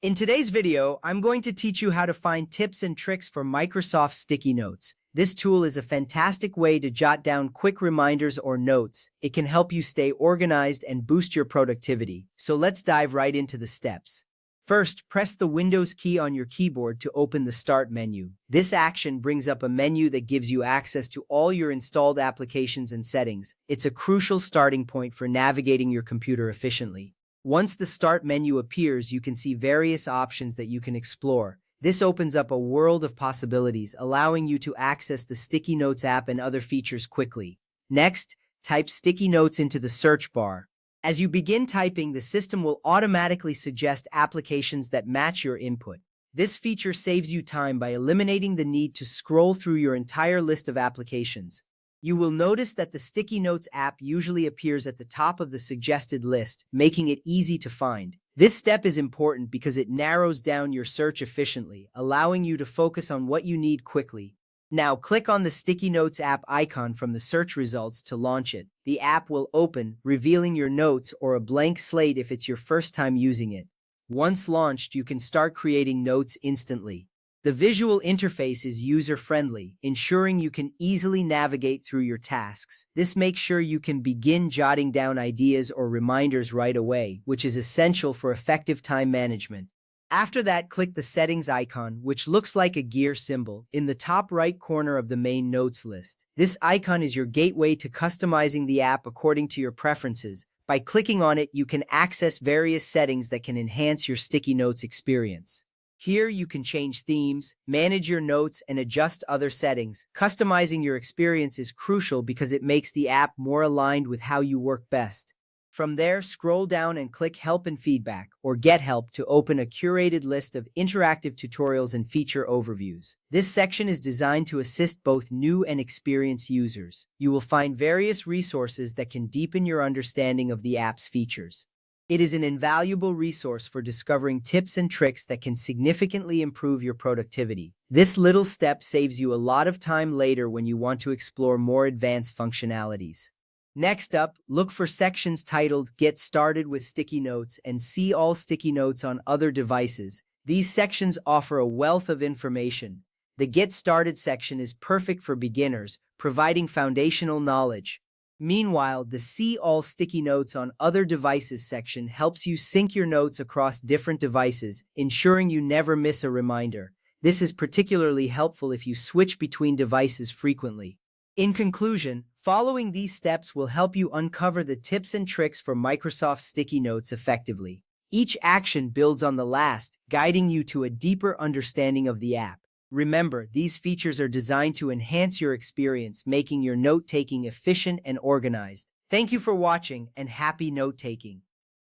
In today's video, I'm going to teach you how to find tips and tricks for Microsoft Sticky Notes. This tool is a fantastic way to jot down quick reminders or notes. It can help you stay organized and boost your productivity. So let's dive right into the steps. First, press the Windows key on your keyboard to open the Start menu. This action brings up a menu that gives you access to all your installed applications and settings. It's a crucial starting point for navigating your computer efficiently. Once the Start menu appears, you can see various options that you can explore. This opens up a world of possibilities, allowing you to access the Sticky Notes app and other features quickly. Next, type Sticky Notes into the search bar. As you begin typing, the system will automatically suggest applications that match your input. This feature saves you time by eliminating the need to scroll through your entire list of applications. You will notice that the Sticky Notes app usually appears at the top of the suggested list, making it easy to find. This step is important because it narrows down your search efficiently, allowing you to focus on what you need quickly. Now click on the Sticky Notes app icon from the search results to launch it. The app will open, revealing your notes or a blank slate if it's your first time using it. Once launched, you can start creating notes instantly. The visual interface is user-friendly, ensuring you can easily navigate through your tasks. This makes sure you can begin jotting down ideas or reminders right away, which is essential for effective time management. After that, click the Settings icon, which looks like a gear symbol, in the top right corner of the main notes list. This icon is your gateway to customizing the app according to your preferences. By clicking on it, you can access various settings that can enhance your Sticky Notes experience. Here you can change themes, manage your notes, and adjust other settings. Customizing your experience is crucial because it makes the app more aligned with how you work best. From there, scroll down and click Help and Feedback, or Get Help, to open a curated list of interactive tutorials and feature overviews. This section is designed to assist both new and experienced users. You will find various resources that can deepen your understanding of the app's features. It is an invaluable resource for discovering tips and tricks that can significantly improve your productivity. This little step saves you a lot of time later when you want to explore more advanced functionalities. Next up, look for sections titled Get Started with Sticky Notes and See All Sticky Notes on Other Devices. These sections offer a wealth of information. The Get Started section is perfect for beginners, providing foundational knowledge. Meanwhile, the See All Sticky Notes on Other Devices section helps you sync your notes across different devices, ensuring you never miss a reminder. This is particularly helpful if you switch between devices frequently. In conclusion, following these steps will help you uncover the tips and tricks for Microsoft Sticky Notes effectively. Each action builds on the last, guiding you to a deeper understanding of the app. Remember, these features are designed to enhance your experience, making your note-taking efficient and organized. Thank you for watching, and happy note-taking.